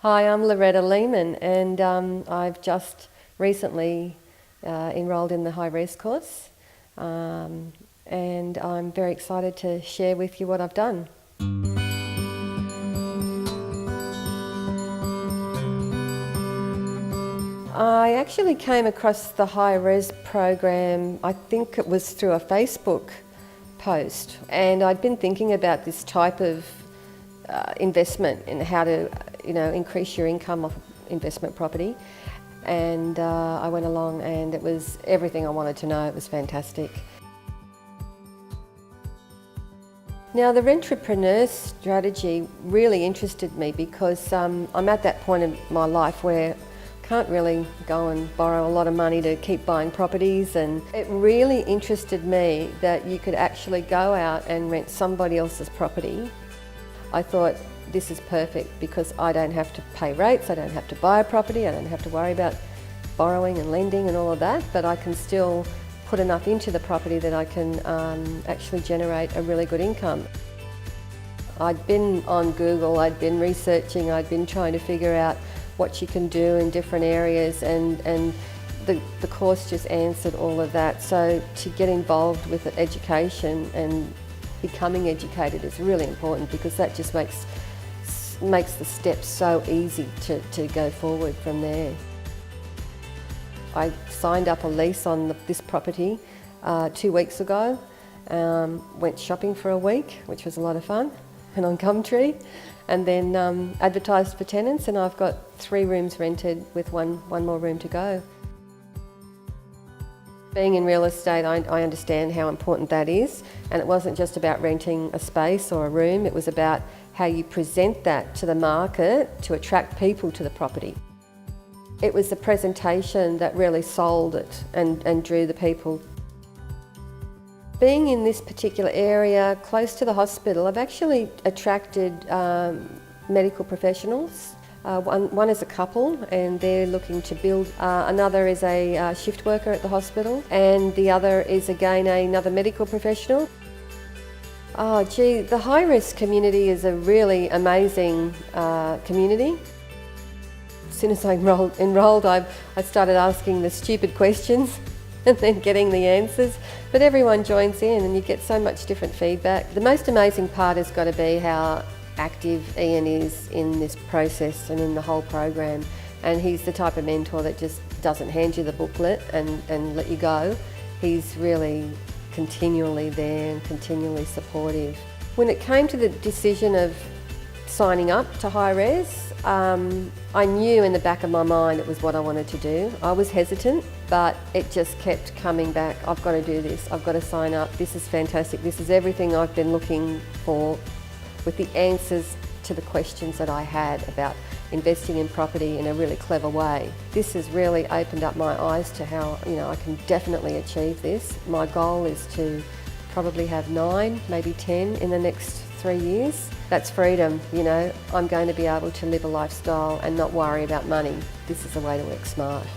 Hi, I'm Loretta Lehman, and I've just recently enrolled in the high-res course, and I'm very excited to share with you what I've done. I actually came across the high-res program, I think it was through a Facebook post, and I'd been thinking about this type of investment in how to increase your income off investment property, and I went along and it was everything I wanted to know. It was fantastic. Now, the Rentrepreneur strategy really interested me because I'm at that point in my life where I can't really go and borrow a lot of money to keep buying properties, and it really interested me that you could actually go out and rent somebody else's property. I thought, this is perfect because I don't have to pay rates, I don't have to buy a property, I don't have to worry about borrowing and lending and all of that, but I can still put enough into the property that I can actually generate a really good income. I'd been on Google, I'd been researching, I'd been trying to figure out what you can do in different areas, and the course just answered all of that. So to get involved with education and becoming educated is really important, because that just makes the steps so easy to go forward from there. I signed up a lease on this property 2 weeks ago, went shopping for a week, which was a lot of fun, and on Gumtree, and then advertised for tenants, and I've got 3 rooms rented with one more room to go. Being in real estate, I understand how important that is, and it wasn't just about renting a space or a room, it was about how you present that to the market to attract people to the property. It was the presentation that really sold it and drew the people. Being in this particular area, close to the hospital, I've actually attracted medical professionals. One is a couple and they're looking to build, another is a shift worker at the hospital, and the other is again another medical professional. Oh gee, the high-risk community is a really amazing community. As soon as I enrolled, I started asking the stupid questions and then getting the answers, but everyone joins in and you get so much different feedback. The most amazing part has got to be how active Ian is in this process and in the whole program, and he's the type of mentor that just doesn't hand you the booklet and let you go. He's really continually there and continually supportive. When it came to the decision of signing up to high-res, I knew in the back of my mind it was what I wanted to do. I was hesitant, but it just kept coming back. I've got to do this, I've got to sign up, this is fantastic, this is everything I've been looking for, with the answers to the questions that I had about investing in property in a really clever way. This has really opened up my eyes to how I can definitely achieve this. My goal is to probably have 9, maybe 10 in the next 3 years. That's freedom, I'm going to be able to live a lifestyle and not worry about money. This is a way to work smart.